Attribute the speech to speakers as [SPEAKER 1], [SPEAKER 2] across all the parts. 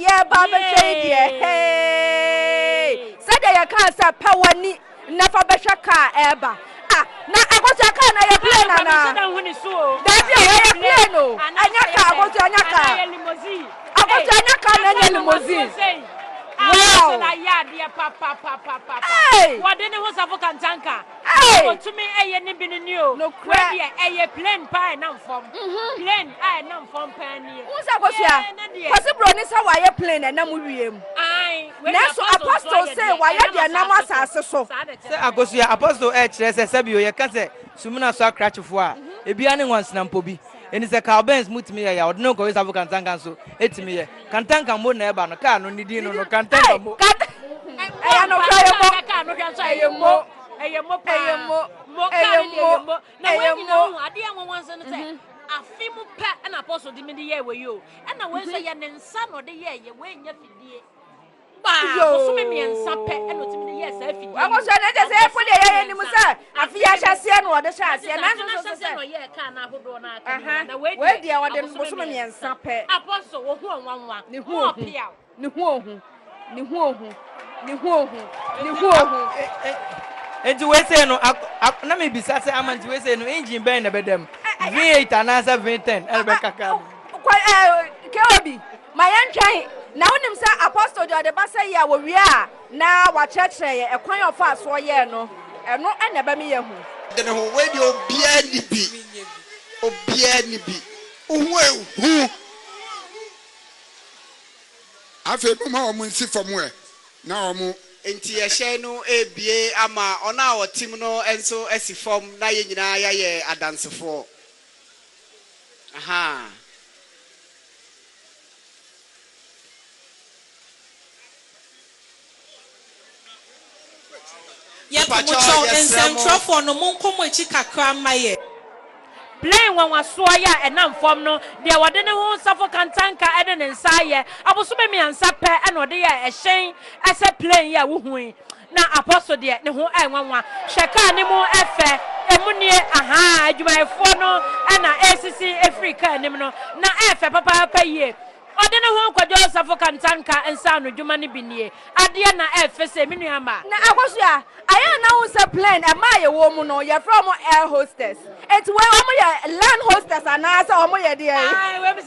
[SPEAKER 1] yeah, Baba Shady. Hey, said I can't say Pawani, never Beshaka Eba. Ah, now I got a car, I plane, that's your plane. Anyaka, I got limousine. I got Anyaka limousine. Wow. Hey.
[SPEAKER 2] What didn't was a Kantanka?
[SPEAKER 1] Hey.
[SPEAKER 2] To me, a been new. No crap. A plane pie, none from plane, I none from penny.
[SPEAKER 1] Who's that? Was it Bronis? How I plane and Namurim?
[SPEAKER 2] I,
[SPEAKER 1] that's what Apostle say. Why are you Namas so?
[SPEAKER 3] Agosia Apostle H. Sabio, your cousin, Sumina saw cratch of war. A bianing once Nampobi. And it's a cowbens mut me. I would know go is Kantanka so. It's me. Kantanka more never no car, no need no Kantanka.
[SPEAKER 1] I know
[SPEAKER 2] a female pet and apostle the year with you. And I will say, and son or the year you win your fiddy. So many and some pet and what yes, I was
[SPEAKER 1] just for the animals. I feel I shall see another chassis and I can't have where the other was so many and some pet. Apostle, one,
[SPEAKER 3] and to say no, I may be such a man to say no engine band about them. V8 and answer V10, Albert
[SPEAKER 1] Kirby, my unchain. Now, them say Apostle, the Bassa, ya we are now what church a coin of us for ye no, and no, I never me.
[SPEAKER 4] Then when you be, who I feel more munsi from where now. Enti ehye no ebie ama ona our team no enso asifom na ye nyina ya ye adansefo aha
[SPEAKER 5] ye pacho ensentrofo no monkomo echi kakra maye
[SPEAKER 2] Plain one was swaya and non form no, there were then who suffer Kantanka and then Saya. I was swimming and supper and what they are a shame as a plane ya wooing. Now apostle dear, no who I want one. Shaka ni more affair, a money, aha, you my phono and a SCC Africa, no, na affair papa pay. I don't know who could just suffer Kantanka and sound with Jumani Binie. Adiana F. Minima. Now
[SPEAKER 1] I was ya. I announce a plane, a my woman or you're from air hostess. It's where land hostess and answer or my dear.
[SPEAKER 2] I was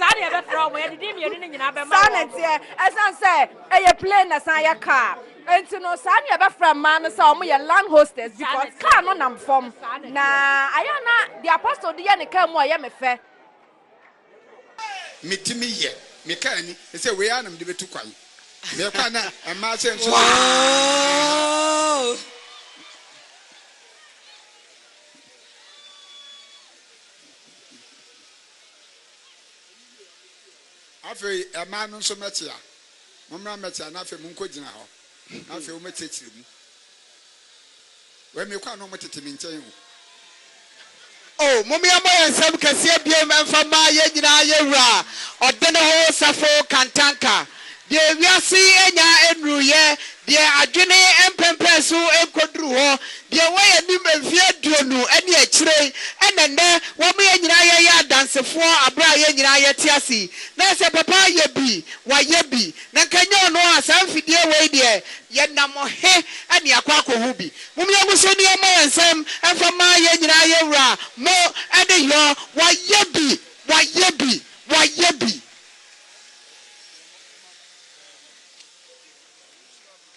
[SPEAKER 2] from where did you didn't have a
[SPEAKER 1] son, as I say, a plane as I a car. And to know son, you have from man, so me a land hostess because car no am from. Nah, I am not the apostle, the Yanni come where I am a fair.
[SPEAKER 4] Meet me here. Mekani say we are them the betu kwan me kwa na e ma se nso afi e ma no nso metia momra metia na afi mu nkogina ho na afi o metetire mu we me kwa no motete me nchen ho oh, mommy, I'm some Cassibium and from my Yewra or Denho Safo Kantanka. Dear, we are seeing and Ruye, dear Adjune and Pempesu and Quadruo, dear way and Nimble Fiadunu, and yet Trey, and then Woman Yaya dance for a Brian Yaya Tiasi. That's a papa ye be, why ye be. Nankanyo no as I'm for dear way there, yet no more he and Yaquako Hubi. Mummy, I was only a man and some, and from my Yaya more and a yaw, why ye be, why ye be, why ye be.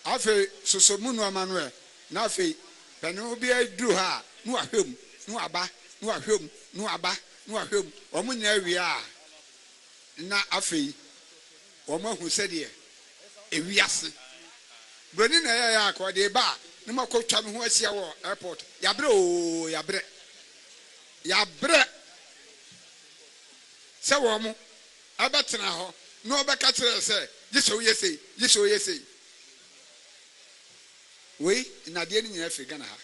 [SPEAKER 4] Afe soso munu Emmanuel na afe penu bi aduru ha nu ahwem nu aba nu ahwem nu aba nu ahwem omunya awia na afe omahu sede ewiase broni na ya akode ba ne makotwa me ho asia wo airport yabre o yabre se wo mu abatena ho no obeka kire se yeso yesei we na de ni nyina Gana ha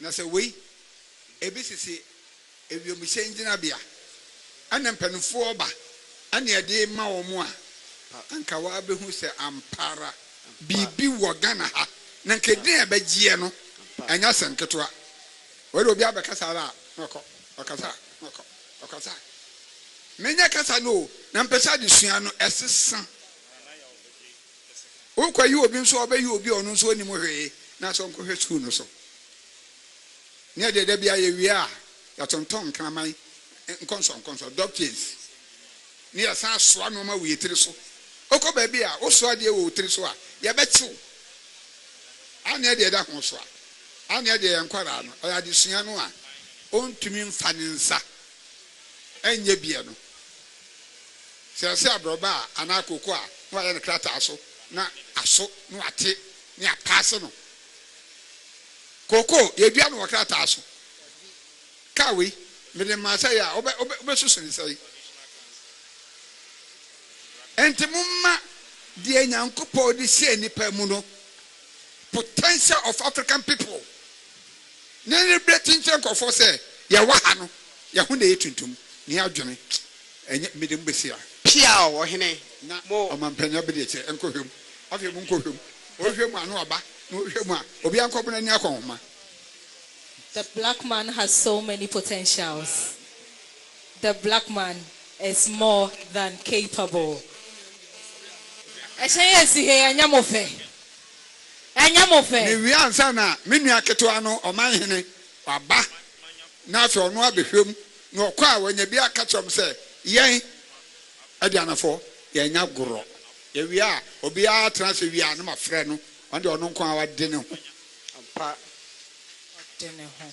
[SPEAKER 4] na se we ebisisi ewiomuhye ngina bia ana mpanufo oba ana ede ma wo mu a anka wa behu se ampara bibi wo Gana ha na nkede abagie no anya senketo we do obi abekasa la noko okasa Menya kasa no na mpesa de sua no esesa. Okwa yi obi nso obayi obi ono nso oni mo hwe na so nko hwe school no so. Ne de bia ye wi a ya tonton kraman nkonso doctors. Ne ya san so no ma wi tiri so. Okọ ba bia o so ade wo tiri so a ya bechiw. Anya de da ho so a. Anya de enkwara no o ya de sua no a ontumi mfa ne nsa. Enye bia no. Se abroba anakoko a no ya ne krata so na aso no ate ne apase no. Koko ye bia no krata aso. Kawe me de ma say ya obesusu ni say. Enti mumma de Nyankopɔ de sie nipa mu no potential of African people. Nene bretin chenkofo say ye wa ha no ye hu na yetuntum ni adwene enye me de mbesia.
[SPEAKER 6] Pia wo hene
[SPEAKER 4] Na mo amampanya be de che enkohwem. Afi mu nkohwem. Ohwem anu aba na ohwem a obi ankɔbo na ni akɔnhoma.
[SPEAKER 5] The black man has so many potentials. The black man is more than capable.
[SPEAKER 4] Ni wi ansa na me nua ketewa no oman hene aba na afi ono abehwem na okɔ a wanya bi aka kyom sɛ yen ade anafo ye nya goro ye wi a obi a transfer wi a na mafrɛ no on de ono nko a wade ne ho ampa
[SPEAKER 5] wade ne ho.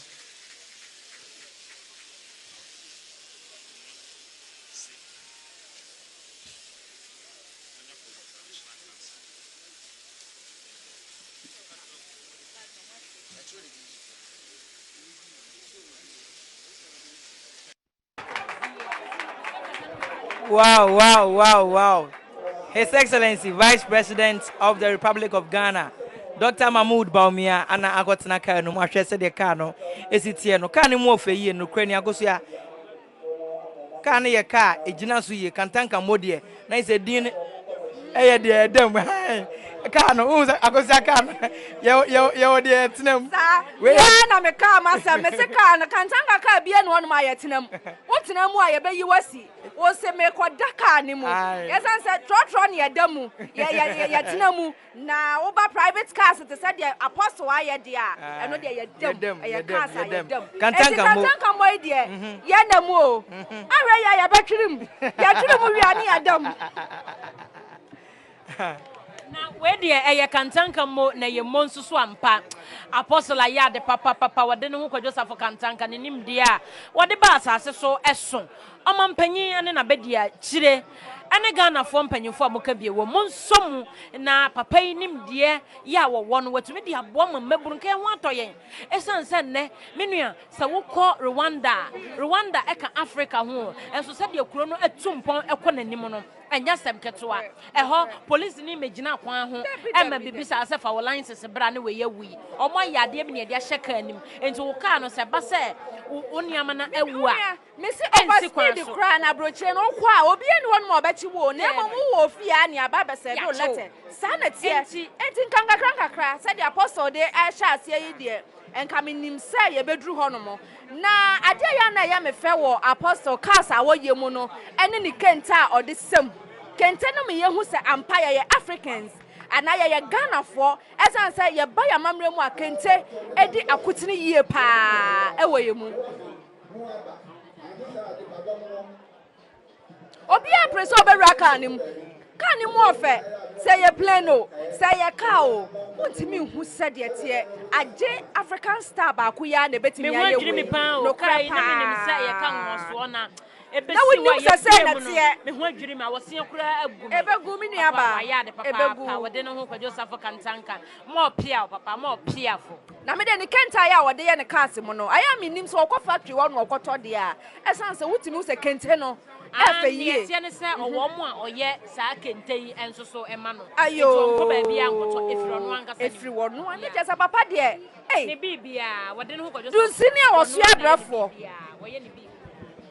[SPEAKER 3] Wow. His Excellency, Vice President of the Republic of Ghana, Dr. Mahmoud Baumia, Anna Agotnaka, no more said the cano, is it here? No can more for you, no crania gosia. Can ye car, a genasuye, Kantanka modie, nice a din, eh, dear, dem, cano, Agosaka, yo, dear, Tinem.
[SPEAKER 1] We are not a car, Master, Mr. Khan, Kantanka car be one my etinum. What's in a way, I bet you was see. Was se me kwa daka ni mu. Yes, I said, trot ya demu. Ya tinamu. Na oba private cars te said the apostle aye dia. I know they dem. Ya cars aye dem. Kantanka mo die. Ya na mu o. Awe ya betwirim. Ya twirim wi ani ya dem.
[SPEAKER 2] Na we de eye Kantanka mo na ye mo nsusu ampa. Apostle aye de papa wode ne ho kwadwosa for Kantanka ne nim de a wode ba asase so eso. Omampanyin ane na bedia chire ane Ghana fo mpanyinfo amoka bie wo monsom na papa yi nim de ya wo no watumi de abo mamaburu nka ho atoyen esanse ne menua se wokọ Rwanda eka Africa ho enso se de kuro no atumpon ekọ nanim no enya sem ketewa eho police ni megina kwan ho ema bibisa asefa wo license bra ne we yawi omo yade bi ne de ahye anim enti wo ka no se ba se oniama na ewu a
[SPEAKER 1] Missy overspeed the crown abroche no kwa obi eni won mo beti wo na mo wo ofia ne ababa se do letter sanity enti kankakra said the apostle de sha ase yi de enka menim se ye bedru ho no mo na ade ya na ya me fe wo apostle cars a wo ye mu no ene ni kenta a ode sem kenta no me ye hu se empire ye Africans and I ya Ghana for as I say ye buy a mamre mu akente edi akutini yie pa e wo ye mu obi a preso obewra kanim ofe say ye plane o say ye car o untimi hu said ye tie age African star ba ku ya na betimi ya ye
[SPEAKER 2] no kai na menim say ye kan wo so na
[SPEAKER 1] na woni se say na tie
[SPEAKER 2] me ho adwiri ma wosen kura agum
[SPEAKER 1] ebegu mi nua ba
[SPEAKER 2] ebegu wode no ho kwadwosa for Kantanka mo pia papa mo pia fo
[SPEAKER 1] na me de ne kenta ya wode ye ne cars mo no aya menim so okọ factory wo no okoto de a esan se wutimi wo se kente no efe yie
[SPEAKER 2] tie ne se owo mo a oye saa kente yi enso so ema no
[SPEAKER 1] ayo
[SPEAKER 2] ko ba bia nkoto efiro no ankasa
[SPEAKER 1] efiri wo no ane je sa papa de
[SPEAKER 2] ne bibia wode no ho kwadwosa
[SPEAKER 1] du senior wo so abrafo
[SPEAKER 2] woye ne bi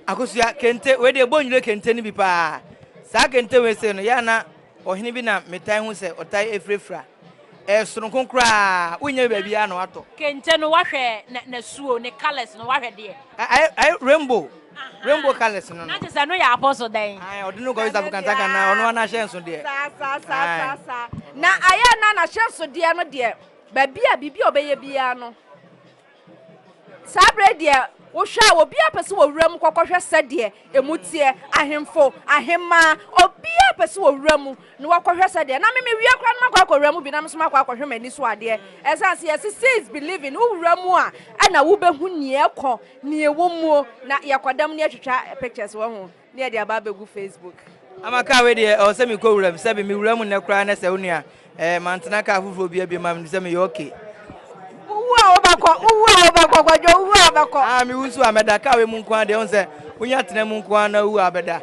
[SPEAKER 3] Akosia kente we de bonyule kente ni bi pa sa kente we se no ya na ohene bi na metai hu se otai efrefra soronko kra unya ba bia no ato
[SPEAKER 2] kente no wahwe na suo ne colors no wahwe de
[SPEAKER 3] ai rainbow rainbow colors no.
[SPEAKER 2] Na just no ya apostle then.
[SPEAKER 3] Ai odinu go East Kantanka na ono na share so de.
[SPEAKER 1] Sa. Na aya na share so de no de. Ba bia bibi obeye bia no. Sabre de wo hwa obi apese wo wuram kokohwe sede emutie ahemfo ahemma obi apese wo wuram no wakohwe sede na me wie kwa no makwa wuram bi na mso makwa akohwe mani so ade essence yes says believing wo wuram a ana wo behu nie ekọ nie wo mu na yakwadam ne atwetwa pictures wo ho ne de aba begu Facebook
[SPEAKER 3] Amaka we de o se mi ko wuram se bi mi wuram ne kra na se onua mantena ka afufo bi abi mam se mi okay
[SPEAKER 1] uwa obakọ gwajo uwa obakọ
[SPEAKER 3] mi wusu ameda ka we mu nko de on se onya tena mu nko na uwa abeda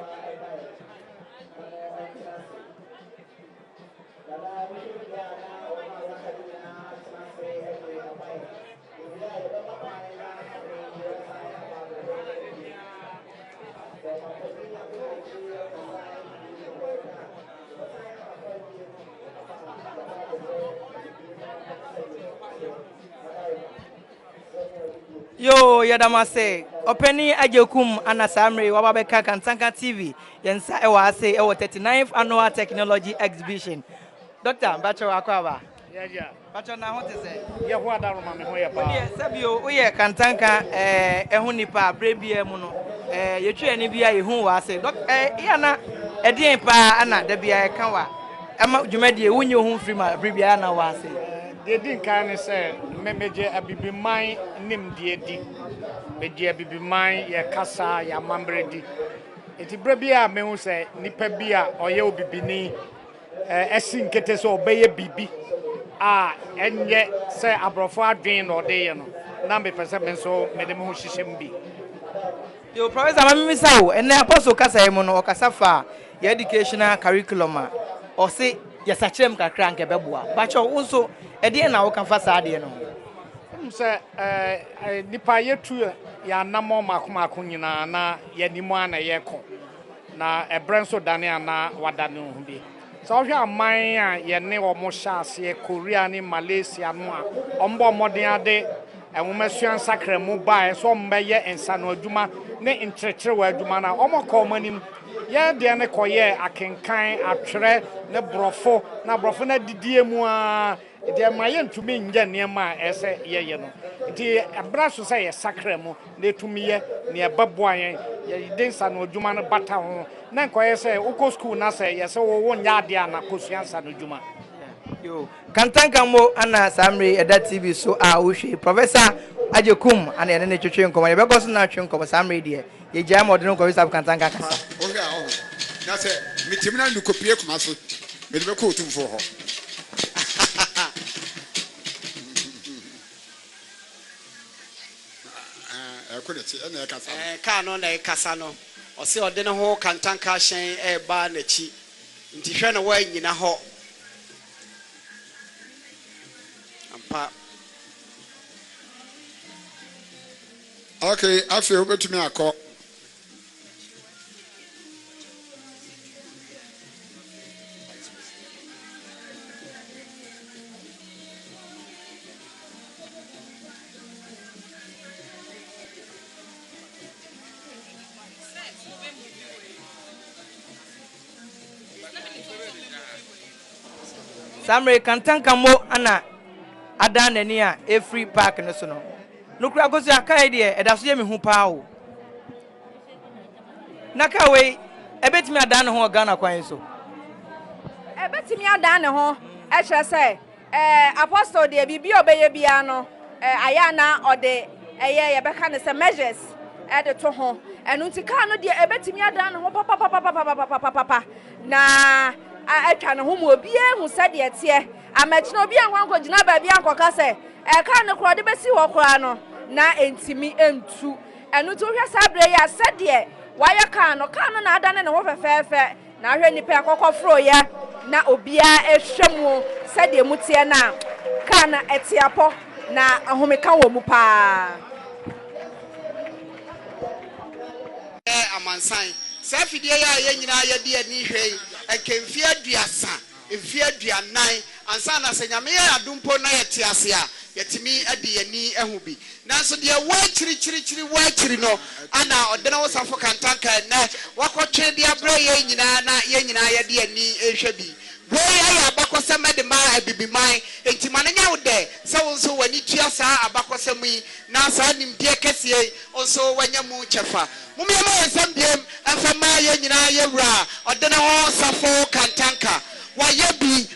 [SPEAKER 3] Yo, Yadamase, Openi Ajekum Anna Samri, Wababeka Kantanka TV, Yensa Ewase, 39th Annual Technology Exhibition. Doctor, Bacho Akwaba.
[SPEAKER 6] Yeah.
[SPEAKER 3] Bacho, now what is it?
[SPEAKER 6] Yeah, what are you
[SPEAKER 3] Sabio, we are Kantanka, Ehunipa, Brabia Muno, you train Nibia, who was it. Doc, Yana, Edipa, Anna, Debia Kawa. Ama Jumedi, when you home free my Bribiana was it.
[SPEAKER 6] They didn't kind of say, Memeje Abibi mine, Nim Diedi, Media Bibi mine, ya Casa, ya Mambredi. Iti Brabia, me say, Nipabia, or you bibini, Essin Ketes or Bay Bibi. And yet, say, Abrofar drain or day, number percent so, Madame Shimbi.
[SPEAKER 3] You Professor Mamisao, and the Apostle Casamono or Casafa, your educational curriculum, or say, yes, a chem ka crank a bebua, but also. Edi na wo kan fa saa de no
[SPEAKER 6] se nipa yetu ya namo makomako nyina na yanimo ana yeko na ebrenso dane ana wadane hu bi so hwe aman a ye ne wo mo hyase Korea ni Malaysia no a ombo moden ade enwomasuan sakra mu bae so mbeye ensa no adwuma ne entretre wa adwuma na omokọ manim ye de ne koye akenkan atwere ne brofo na brofo na didie mu a de maye ntumi nje niema ese ye no nti abraso say ye sakra mu na tumi ye ne baboa ye densa no adwuma no bata ho na koye say uko school na say ye say wo nya ade ana kosuansa no adwuma
[SPEAKER 3] yo Kantanka mo ana Samri Eda TV so a wo Professor Ajekum ana ene ne twetwe nkomo ye bekoso na twe nkomo Samri de ye gya mo de no ko Sab Kantanka kasa
[SPEAKER 4] na say mitimna ndukopie kuma so me de beko otumfo ho
[SPEAKER 7] ka no na kasa no o se ode ne ho Kantanka hyen e ba na chi nti hwe na wa nyina ho ampa
[SPEAKER 4] okay afi obetumi akọ
[SPEAKER 3] Samri Kantanka mo ana ada nani a free park no so no nokura gosu akai de edaso ye me hu pa o naka we ebetimi ada ne ho Ghana kwan so
[SPEAKER 1] ebetimi ada ne ho e kire se apostle de bibi obeye bia no aya na ode ye beka ne se measures e de to ho enu nti ka no de ebetimi ada ne ho papa na atwa ne ho mu obi ehu sade etie amachina obi anwanko gina ba bia ankoka se ka ne kro de besi wo kra no na entimi entu enu to hwe sabre ya sade waya ka no na adane ne ho fefefe na hwe nipa akokofro ya na obia ehwemu sade mutie na ka na etiapo na ahomeka wo mu pa
[SPEAKER 7] amansan safidie ya ye nyina ye de ani hwei ekemfie aduasa emfie aduanan ansa na senyame ya adumpo na ye tiase a yɛtumi ade yɛni ɛho bi nanso deɛ wɔakyirikyirikyiri no ana ɔde na wɔsafo kantanka ɛnɛ wakɔtwe de abrɛ yɛn nyinaa na yɛn nyinaa yɛde yɛni ɛhwɛ bi wei ayɛ abakɔsɛm de ma abibiman enti ma no nya wo dɛ sɛ wo nso w'ani tua saa abakɔsɛm yi na saa nimdeɛ kɛseɛ nso wanya mu kyɛfa mommɛma yɛ nsɛm biam ɛmfa ma yɛn nyinaa yɛwura ɔde ne ho safo kantanka wayɛ bi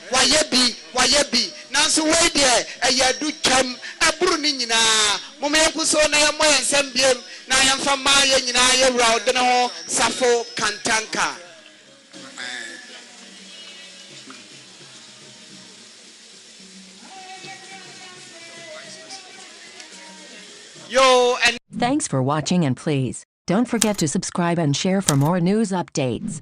[SPEAKER 7] nanso wei deɛ ɛyɛ adu twam aburu ne nyinaa mommɛyɛnku so na yɛmmɔ yɛ nsɛm biam na yɛmfa ma yɛn nyinaa yɛwura ɔde ne ho safo kantanka.
[SPEAKER 8] Thanks for watching, and please don't forget to subscribe and share for more news updates.